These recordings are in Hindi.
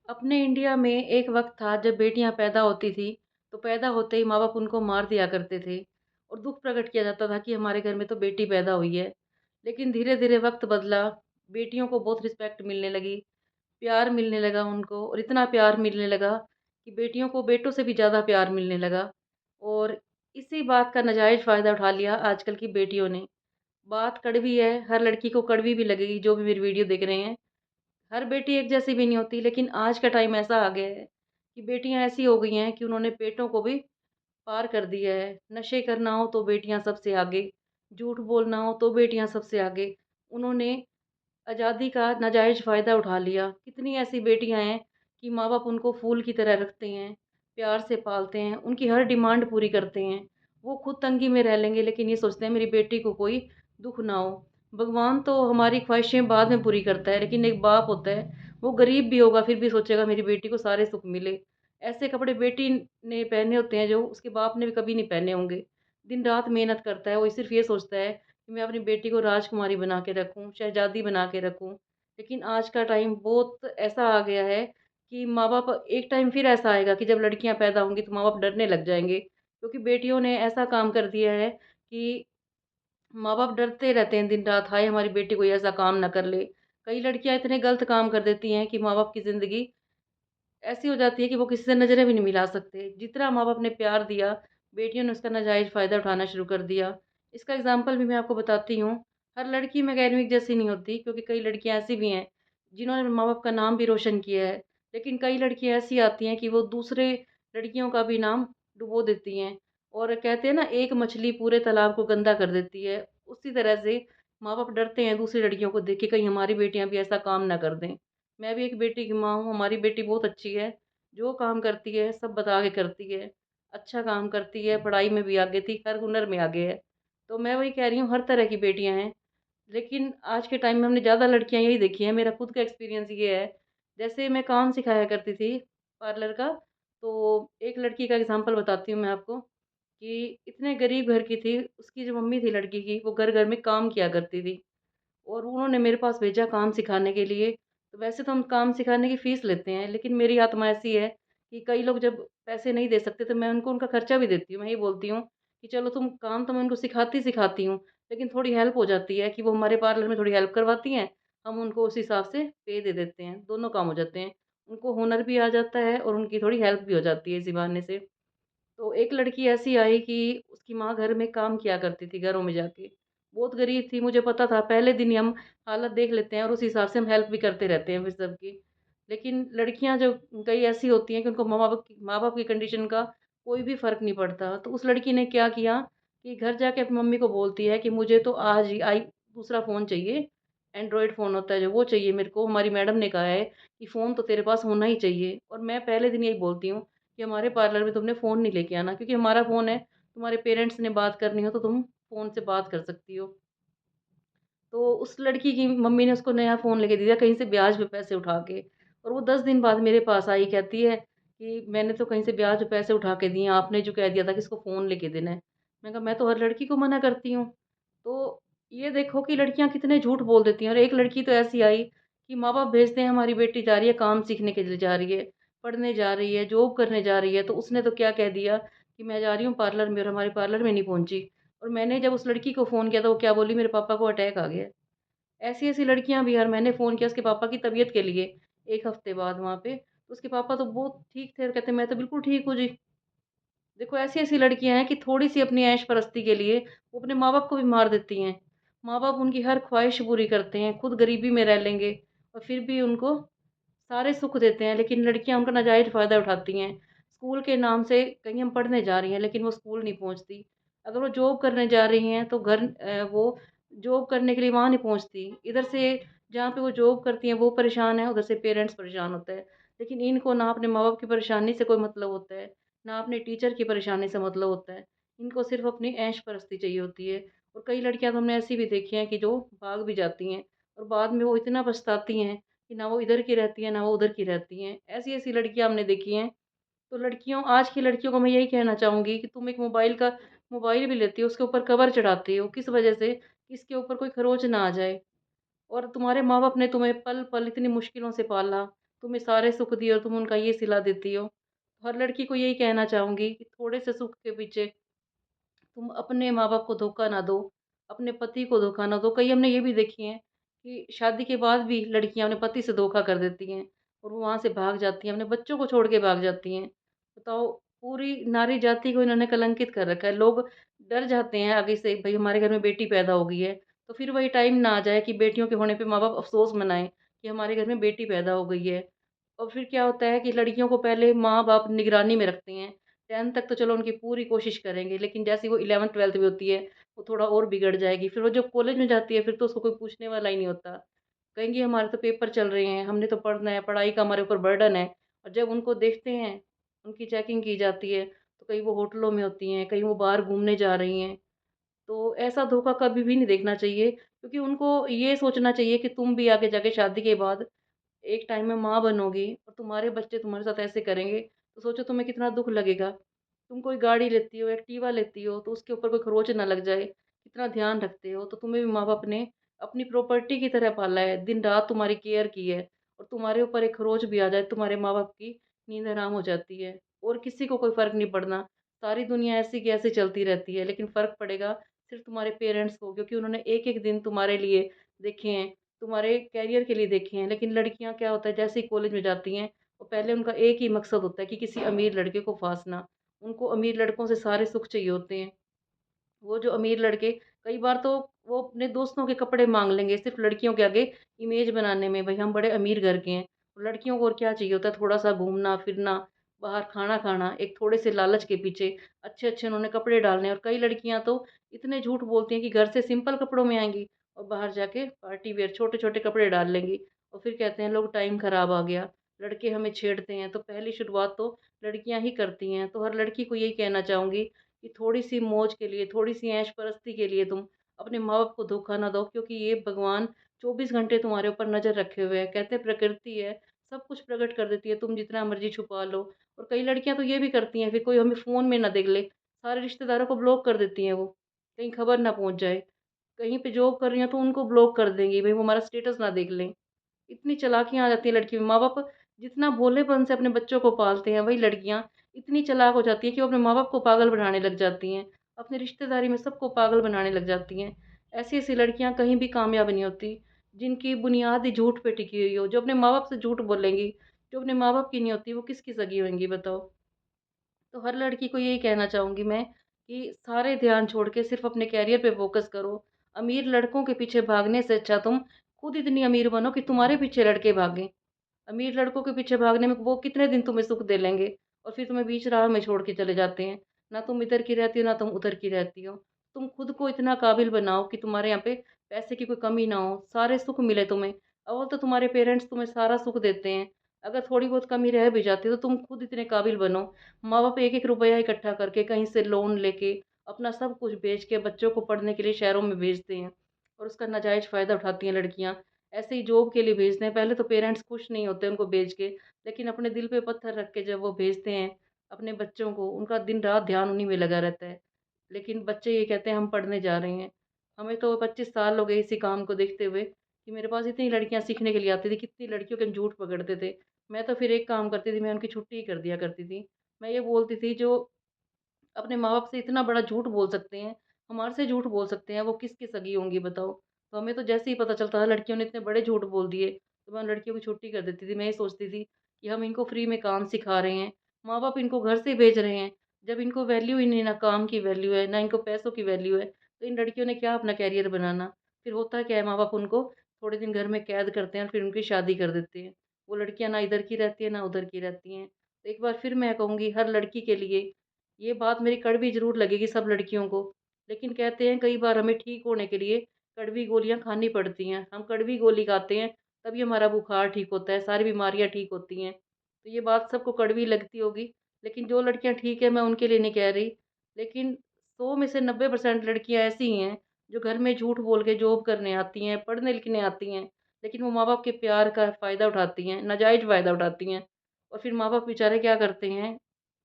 अपने इंडिया में एक वक़्त था जब बेटियाँ पैदा होती थी, तो पैदा होते ही माँ-बाप उनको मार दिया करते थे और दुःख प्रकट किया जाता था कि हमारे घर में तो बेटी पैदा हुई है। लेकिन धीरे-धीरे वक़्त बदला, बेटियों को बहुत रिस्पेक्ट मिलने लगी, प्यार मिलने लगा उनको और इतना प्यार मिलने लगा कि बेटियों को बेटों से भी ज़्यादा प्यार मिलने लगा और इसी बात का नाजायज़ फ़ायदा उठा लिया आजकल की बेटियों ने। बात कड़वी है, हर लड़की को कड़वी भी लगेगी जो भी मेरी वीडियो देख रहे हैं। हर बेटी एक जैसी भी नहीं होती, लेकिन आज का टाइम ऐसा आ गया है कि बेटियाँ ऐसी हो गई हैं कि उन्होंने बेटों को भी पार कर दिया है। नशे करना हो तो बेटियाँ सबसे आगे, झूठ बोलना हो तो बेटियाँ सबसे आगे। उन्होंने आज़ादी का नाजायज़ फ़ायदा उठा लिया। कितनी ऐसी बेटियाँ हैं कि माँ-बाप उनको फूल की तरह रखते हैं, प्यार से पालते हैं, उनकी हर डिमांड पूरी करते हैं। वो खुद तंगी में रह लेंगे लेकिन ये सोचते हैं मेरी बेटी को कोई दुःख ना हो। भगवान तो हमारी ख़्वाहिशें बाद में पूरी करता है, लेकिन एक बाप होता है, वो गरीब भी होगा फिर भी सोचेगा मेरी बेटी को सारे सुख मिले। ऐसे कपड़े बेटी ने पहने होते हैं जो उसके बाप ने भी कभी नहीं पहने होंगे। दिन-रात मेहनत करता है, वो सिर्फ़ ये सोचता है कि मैं अपनी बेटी को राजकुमारी बना के रखूँ, शहज़ादी बना के रखूँ। लेकिन आज का टाइम बहुत ऐसा आ गया है कि माँ-बाप एक टाइम फिर ऐसा आएगा कि जब लड़कियाँ पैदा होंगी तो माँ-बाप डरने लग जाएँगे। क्योंकि बेटियों ने ऐसा काम कर दिया है कि माँ-बाप डरते रहते हैं दिन-रात, हाय हमारी बेटी कोई ऐसा काम ना कर ले। कई लड़कियाँ इतने गलत काम कर देती हैं कि माँ-बाप की ज़िंदगी ऐसी हो जाती है कि वो किसी से नज़रें भी नहीं मिला सकते। जितना माँ-बाप ने प्यार दिया, बेटियों ने उसका नाजायज़ फ़ायदा उठाना शुरू कर दिया। इसका एग्ज़ाम्पल भी मैं आपको बताती हूँ। हर लड़की मैं कह रही हूँ एक जैसी नहीं होती, क्योंकि कई लड़कियाँ ऐसी भी हैं, जिन्होंने माँ-बाप का नाम भी रोशन किया है। लेकिन कई लड़कियाँ ऐसी आती हैं कि वो दूसरे लड़कियों का भी नाम डुबो देती हैं और कहते हैं ना, एक मछली पूरे तालाब को गंदा कर देती है। उसी तरह से माँ-बाप डरते हैं दूसरी लड़कियों को देख के, कहीं हमारी बेटियाँ भी ऐसा काम ना कर दें। मैं भी एक बेटी की माँ हूँ, हमारी बेटी बहुत अच्छी है। जो काम करती है सब बता के करती है। अच्छा काम करती है, पढ़ाई में भी आगे थी, हर हुनर में आगे है। तो मैं वही कह रही हूँ, हर तरह की बेटियाँ हैं। लेकिन आज के टाइम में हमने ज़्यादा लड़कियाँ यही देखी हैं, मेरा खुद का एक्सपीरियंस ये है। जैसे मैं काम सिखाया करती थी पार्लर का, तो एक लड़की का एग्ज़ाम्पल बताती हूँ मैं आपको कि इतने गरीब घर की थी, उसकी जो मम्मी थी लड़की की, वो घर-घर में काम किया करती थी। और उन्होंने मेरे पास भेजा काम सिखाने के लिए। तो वैसे तो हम काम सिखाने की फ़ीस लेते हैं, लेकिन मेरी आत्मा ऐसी है कि कई लोग जब पैसे नहीं दे सकते तो मैं उनको उनका खर्चा भी देती हूँ। मैं ये बोलती हूँ कि चलो तुम काम तो मैं उनको सिखाती हूँ, लेकिन थोड़ी हेल्प हो जाती है कि वो हमारे पार्लर में थोड़ी हेल्प करवाती हैं, हम उनको उस हिसाब से पे दे देते हैं, दोनों काम हो जाते हैं। उनको हुनर भी आ जाता है और उनकी थोड़ी हेल्प भी हो जाती है इसी बहाने से। तो एक लड़की ऐसी आई कि उसकी माँ घर में काम किया करती थी घरों में जाके। बहुत गरीब थी, मुझे पता था, पहले दिन ही हम हालत देख लेते हैं और उस हिसाब से हम हेल्प भी करते रहते हैं फिर सबकी। लेकिन लड़कियाँ जो कई ऐसी होती हैं कि उनको माँ-बाप की कंडीशन का कोई भी फ़र्क नहीं पड़ता। तो उस लड़की ने क्या किया कि घर जाके अपनी मम्मी को बोलती है कि मुझे तो आज ही दूसरा फ़ोन चाहिए, एंड्रॉइड फ़ोन होता है जो, वो चाहिए मेरे को। हमारी मैडम ने कहा है कि फ़ोन तो तेरे पास होना ही चाहिए। और मैं पहले दिन यही बोलती हूँ कि हमारे पार्लर में तुमने फ़ोन नहीं लेके आना, क्योंकि हमारा फ़ोन है, तुम्हारे पेरेंट्स ने बात करनी हो तो तुम फ़ोन से बात कर सकती हो। तो उस लड़की की मम्मी ने उसको नया फ़ोन लेके दे दिया कहीं से ब्याज पे पैसे उठा के, और वो 10 दिन बाद मेरे पास आई, कहती है कि मैंने तो कहीं से ब्याज पे पैसे उठा के दिए, आपने जो कह दिया था कि इसको फ़ोन लेके देना है। मैंने कहा मैं तो हर लड़की को मना करती हूँ। तो ये देखो कि लड़कियाँ कितने झूठ बोल देती हैं। और एक लड़की तो ऐसी आई कि माँ-बाप भेजते हैं हमारी बेटी जा रही है काम सीखने के लिए, जा रही है, पढ़ने जा रही है, जॉब करने जा रही है, तो उसने तो क्या कह दिया कि मैं जा रही हूँ पार्लर में, और हमारे पार्लर में नहीं पहुँची। और मैंने जब उस लड़की को फ़ोन किया तो वो क्या बोली, मेरे पापा को अटैक आ गया है। ऐसी-ऐसी लड़कियाँ भी, और मैंने फ़ोन किया उसके पापा की तबीयत के लिए 1 हफ़्ते बाद वहाँ पे, तो उसके पापा तो बहुत ठीक थे और कहते मैं तो बिल्कुल ठीक हूँ जी। देखो ऐसी-ऐसी लड़कियाँ हैं कि थोड़ी-सी अपनी ऐश-परस्ती के लिए वो अपने माँ-बाप को भी मार देती हैं। माँ-बाप उनकी हर ख़्वाहिश पूरी करते हैं, खुद गरीबी में रह लेंगे और फिर भी उनको सारे सुख देते हैं, लेकिन लड़कियाँ उनका नाजायज़ फ़ायदा उठाती हैं। स्कूल के नाम से कहीं हम पढ़ने जा रही हैं, लेकिन वो स्कूल नहीं पहुँचती। अगर वो जॉब करने जा रही हैं, तो वो जॉब करने के लिए वहाँ नहीं पहुँचती। इधर से जहाँ पे वो जॉब करती हैं, वो परेशान है, उधर से पेरेंट्स परेशान होते हैं। लेकिन इनको ना अपने माँ-बाप की परेशानी से कोई मतलब होता है, ना अपने टीचर की परेशानी से मतलब होता है। इनको सिर्फ़ अपनी ऐश-परस्ती चाहिए होती है। और कई लड़कियाँ तो हमने ऐसी भी देखी हैं कि जो भाग भी जाती हैं और बाद में वो इतना पछताती हैं कि ना वो इधर की रहती हैं, ना वो उधर की रहती हैं। ऐसी-ऐसी लड़कियाँ हमने देखी हैं। तो लड़कियों आज की लड़कियों को मैं यही कहना चाहूँगी कि तुम एक मोबाइल भी लेती हो, उसके ऊपर कवर चढ़ाती हो, किस वजह से? कि इसके ऊपर कोई खरोंच ना आ जाए। और तुम्हारे माँ-बाप ने तुम्हें पल-पल इतनी मुश्किलों से पाला, तुम्हें सारे सुख दिए और तुम उनका ये सिला देती हो। हर लड़की को यही कहना चाहूँगी कि थोड़े से सुख के पीछे तुम अपने माँ-बाप को धोखा ना दो, अपने पति को धोखा ना दो। कई हमने ये भी देखी हैं कि शादी के बाद भी लड़कियाँ अपने पति से धोखा कर देती हैं और वो वहाँ से भाग जाती हैं, अपने बच्चों को छोड़ के भाग जाती हैं। बताओ, पूरी नारी जाति को इन्होंने कलंकित कर रखा है। लोग डर जाते हैं आगे से, भई हमारे घर में बेटी पैदा हो गई है, तो फिर वही टाइम ना आ जाए कि बेटियों के होने पे माँ-बाप अफ़सोस मनाएँ कि हमारे घर में बेटी पैदा हो गई है। और फिर क्या होता है कि लड़कियों को पहले माँ-बाप निगरानी में रखते हैं। 10th तक तो चलो उनकी पूरी कोशिश करेंगे, लेकिन जैसे ही वो 11th-12th में होती है, वो थोड़ा और बिगड़ जाएगी। फिर वो जब कॉलेज में जाती है, फिर तो उसको कोई पूछने वाला ही नहीं होता। कहेंगी हमारे तो पेपर चल रहे हैं, हमने तो पढ़ना है, पढ़ाई का हमारे ऊपर बर्डन है। और जब उनको देखते हैं, उनकी चेकिंग की जाती है, तो कहीं वो होटलों में होती हैं, कहीं वो बाहर घूमने जा रही हैं। तो ऐसा धोखा कभी भी नहीं देखना चाहिए, क्योंकि उनको ये सोचना चाहिए कि तुम भी आगे जाके शादी के बाद एक टाइम में माँ बनोगी और तुम्हारे बच्चे तुम्हारे साथ ऐसे करेंगे, तो सोचो तुम्हें कितना दुःख लगेगा। तुम कोई गाड़ी लेती हो, एक्टिवा लेती हो, तो उसके ऊपर कोई खरोंच ना लग जाए, कितना ध्यान रखते हो। तो तुम्हें भी माँ-बाप ने अपनी प्रॉपर्टी की तरह पाला है, दिन-रात तुम्हारी केयर की है, और तुम्हारे ऊपर एक खरोंच भी आ जाए, तुम्हारे माँ-बाप की नींद हराम हो जाती है। और किसी को कोई फ़र्क नहीं पड़ना, सारी दुनिया ऐसी की ऐसी चलती रहती है, लेकिन फ़र्क पड़ेगा सिर्फ़ तुम्हारे पेरेंट्स को, क्योंकि उन्होंने एक-एक दिन तुम्हारे लिए देखे हैं, तुम्हारे करियर के लिए देखे हैं। लेकिन लड़कियाँ क्या होता है, जैसे ही कॉलेज में जाती हैं, वो पहले उनका एक ही मकसद होता है कि किसी अमीर लड़के को फाँसना। उनको अमीर लड़कों से सारे सुख चाहिए होते हैं। वो जो अमीर लड़के, कई बार तो वो अपने दोस्तों के कपड़े माँग लेंगे सिर्फ़ लड़कियों के आगे इमेज बनाने में, भई हम बड़े अमीर घर के हैं। लड़कियों को और क्या चाहिए होता है, थोड़ा-सा घूमना-फिरना, बाहर खाना खाना, एक थोड़े से लालच के पीछे अच्छे-अच्छे उन्होंने कपड़े डालने हैं। और कई लड़कियाँ तो इतने झूठ बोलती हैं कि घर से सिंपल कपड़ों में आएँगी और बाहर जाके पार्टी वियर छोटे-छोटे कपड़े डाल लेंगी और फिर कहते हैं लोग टाइम खराब आ गया, लड़के हमें छेड़ते हैं। तो पहली शुरुआत तो लड़कियाँ ही करती हैं। तो हर लड़की को यही कहना चाहूँगी कि थोड़ी-सी मौज के लिए, थोड़ी-सी ऐश-परस्ती के लिए तुम अपने माँ-बाप को धोखा ना दो, क्योंकि ये भगवान 24 घंटे तुम्हारे ऊपर नज़र रखे हुए हैं। कहते हैं प्रकृति है, सब कुछ प्रकट कर देती है, तुम जितना मर्ज़ी छुपा लो। और कई लड़कियाँ तो ये भी करती हैं, फिर कोई हमें फ़ोन में ना देख ले, सारे रिश्तेदारों को ब्लॉक कर देती हैं वो, कहीं खबर ना पहुँच जाए। कहीं पे जॉब कर रही हैं तो उनको ब्लॉक कर देंगी, भई वो हमारा स्टेटस ना देख लें। इतनी चालाकियाँ आ जाती हैं लड़कियों में। माँ-बाप जितना भोलेपन से अपने बच्चों को पालते हैं, वही लड़कियाँ इतनी चालाक हो जाती हैं कि वो अपने माँ-बाप को पागल बनाने लग जाती हैं। अपनी रिश्तेदारी में सबको पागल बनाने लग जाती हैं। ऐसी-ऐसी लड़कियाँ कहीं भी कामयाब नहीं होती, जिनकी बुनियाद ही झूठ पे टिकी हुई हो। जो अपने माँ-बाप से झूठ बोलेंगी, जो अपने माँ-बाप की नहीं होती, वो किसकी सगी होंगी बताओ? तो हर लड़की को यही कहना चाहूँगी मैं कि सारे ध्यान छोड़ के सिर्फ़ अपने करियर पे फ़ोकस करो। अमीर लड़कों के पीछे भागने से अच्छा तुम खुद इतनी अमीर बनो कि तुम्हारे पीछे लड़के भागें। अमीर लड़कों के पीछे भागने में वो कितने दिन तुम्हें सुख दे लेंगे और फिर तुम्हें बीच राह में छोड़ के चले जाते हैं। ना तुम इधर की रहती हो, ना तुम उधर की रहती हो। तुम खुद को इतना काबिल बनाओ कि तुम्हारे यहाँ पे पैसे की कोई कमी ना हो, सारे सुख मिले तुम्हें। अव्वल तो तुम्हारे पेरेंट्स तुम्हें सारा सुख देते हैं। अगर थोड़ी बहुत कमी रह भी जाती है तो तुम खुद इतने काबिल बनो। माँ-बाप एक-एक रुपया इकट्ठा करके कहीं से लोन लेके अपना सब कुछ बेच के बच्चों को पढ़ने के लिए शहरों में भेजते हैं और उसका नाजायज़ फ़ायदा उठाती हैं लड़कियाँ। ऐसे ही जॉब के लिए भेजते हैं। पहले तो पेरेंट्स खुश नहीं होते उनको भेज के, लेकिन अपने दिल पे पत्थर रख के जब वो भेजते हैं अपने बच्चों को, उनका दिन-रात ध्यान उन्हीं में लगा रहता है। लेकिन बच्चे ये कहते हैं हम पढ़ने जा रहे हैं। हमें तो 25 साल हो गए इसी काम को देखते हुए कि मेरे पास इतनी लड़कियाँ सीखने के लिए आती थी, कितनी लड़कियों के हम झूठ पकड़ते थे। मैं तो फिर एक काम करती थी, मैं उनकी छुट्टी ही कर दिया करती थी। मैं ये बोलती थी जो अपने माँ-बाप से इतना बड़ा झूठ बोल सकते हैं, हमारे से झूठ बोल सकते हैं, वो किसकी सगी होंगी बताओ? तो हमें तो जैसे ही पता चलता था लड़कियों ने इतने बड़े झूठ बोल दिए, तो मैं उन लड़कियों की छुट्टी कर देती थी। मैं ये सोचती थी कि हम इनको फ्री में काम सिखा रहे हैं, माँ-बाप इनको घर से भेज रहे हैं, जब इनको वैल्यू ही नहीं, ना काम की वैल्यू है, ना इनको पैसों की वैल्यू है, तो इन लड़कियों ने क्या अपना करियर बनाना? फिर होता क्या है, माँ-बाप उनको थोड़े दिन घर में कैद करते हैं और फिर उनकी शादी कर देते हैं। वो लड़कियाँ ना इधर की रहती हैं, ना उधर की रहती हैं। तो एक बार फिर मैं कहूँगी हर लड़की के लिए, ये बात मेरी कड़वी ज़रूर लगेगी सब लड़कियों को, लेकिन कहते हैं कई बार हमें ठीक होने के लिए कड़वी गोलियाँ खानी पड़ती हैं। हम कड़वी गोली खाते हैं, तभी हमारा बुखार ठीक होता है, सारी बीमारियाँ ठीक होती हैं। तो ये बात सबको कड़वी लगती होगी, लेकिन जो लड़कियाँ ठीक हैं, मैं उनके लिए नहीं कह रही। लेकिन 100 में से 90% लड़कियाँ ऐसी हैं, जो घर में झूठ बोल के जॉब करने आती हैं, पढ़ने-लिखने आती हैं, लेकिन वो माँ-बाप के प्यार का फ़ायदा उठाती हैं, नाजायज़ फ़ायदा उठाती हैं। और फिर माँ-बाप बेचारे क्या करते हैं,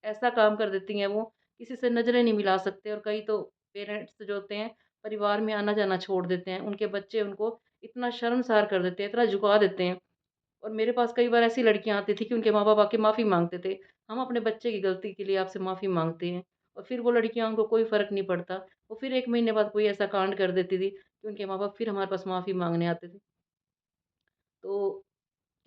ऐसा काम कर देती हैं वो, किसी से नज़रें नहीं मिला सकते और कई तो पेरेंट्स जो होते हैं, परिवार में आना-जाना छोड़ देते हैं। उनके बच्चे उनको इतना शर्मसार कर देते हैं, इतना झुका देते हैं और मेरे पास कई बार ऐसी लड़कियाँ आती थी कि उनके माँ-बाप आके माफ़ी माँगते थे। हम अपने बच्चे की गलती के लिए आपसे माफ़ी माँगते हैं। और फिर वो लड़कियाँ उनको कोई फ़र्क नहीं पड़ता। वो फिर 1 महीने बाद कोई ऐसा कांड कर देती थी कि उनके माँ-बाप फिर हमारे पास माफ़ी माँगने आते थे। तो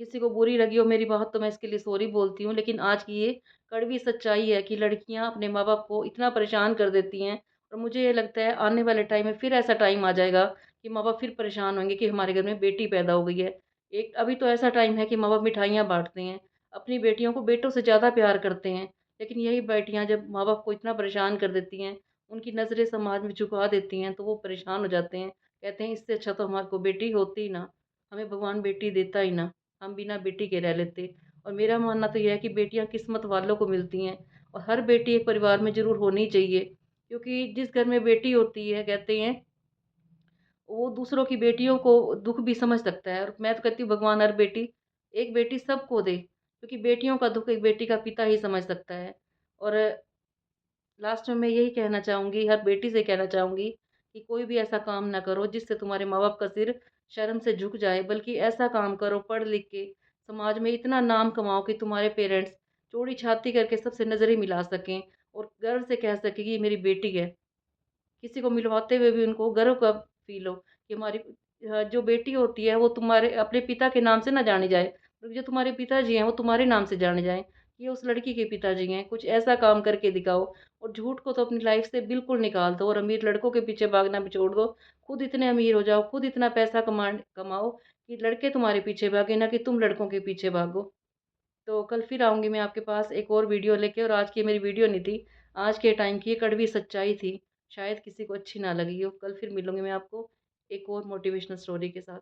किसी को बुरी लगी हो मेरी बात तो मैं इसके लिए सॉरी बोलती हूँ। लेकिन आज की ये कड़वी सच्चाई है कि लड़कियाँ अपने माँ-बाप को इतना परेशान कर देती हैं और मुझे ये लगता है आने वाले टाइम में फिर ऐसा टाइम आ जाएगा कि माँ-बाप फिर परेशान होंगे कि हमारे घर में बेटी पैदा हो गई है। एक अभी तो ऐसा टाइम है कि माँ-बाप मिठाइयाँ बाँटते हैं, अपनी बेटियों को बेटों से ज़्यादा प्यार करते हैं। लेकिन यही बेटियाँ जब माँ-बाप को इतना परेशान कर देती हैं, उनकी नज़रें समाज में झुका देती हैं, तो वो परेशान हो जाते हैं। कहते हैं इससे अच्छा तो हमारे को बेटी होती ही ना, हमें भगवान बेटी देता ही ना। हम बिना बेटी के रह लेते। और मेरा मानना तो ये है कि बेटियाँ किस्मत वालों को मिलती हैं और हर बेटी एक परिवार में ज़रूर होनी चाहिए। क्योंकि जिस घर में बेटी होती है कहते हैं वो दूसरों की बेटियों को दुःख भी समझ सकता है। और मैं तो कहती हूँ भगवान हर बेटी एक बेटी सबको दे, क्योंकि बेटियों का दुःख एक बेटी का पिता ही समझ सकता है। और लास्ट में मैं यही कहना चाहूँगी, हर बेटी से कहना चाहूँगी कि कोई भी ऐसा काम ना करो जिससे तुम्हारे माँ-बाप का सिर शर्म से झुक जाए, बल्कि ऐसा काम करो पढ़ लिख के समाज में इतना नाम कमाओ कि तुम्हारे पेरेंट्स चौड़ी छाती करके सबसे नज़रें मिला सकें और गर्व से कह सकें कि ये मेरी बेटी है। किसी को मिलवाते हुए भी उनको गर्व का फ़ील हो कि हमारी जो बेटी होती है वो तुम्हारे अपने पिता के नाम से ना जानी जाए, बल्कि जो तुम्हारे पिताजी हैं वो तुम्हारे नाम से जाने जाएँ, ये उस लड़की के पिताजी हैं। कुछ ऐसा काम करके दिखाओ और झूठ को तो अपनी लाइफ़ से बिल्कुल निकाल दो और अमीर लड़कों के पीछे भागना भी छोड़ दो। खुद इतने अमीर हो जाओ, खुद इतना पैसा कमाओ कि लड़के तुम्हारे पीछे भागे, ना कि तुम लड़कों के पीछे भागो। तो कल फिर आऊँगी मैं आपके पास एक और वीडियो लेके, और आज की मेरी वीडियो नहीं थी, आज के टाइम की ये कड़वी सच्चाई थी। शायद किसी को अच्छी ना लगी हो। कल फिर मिलूँगी मैं आपको एक और मोटिवेशनल स्टोरी के साथ।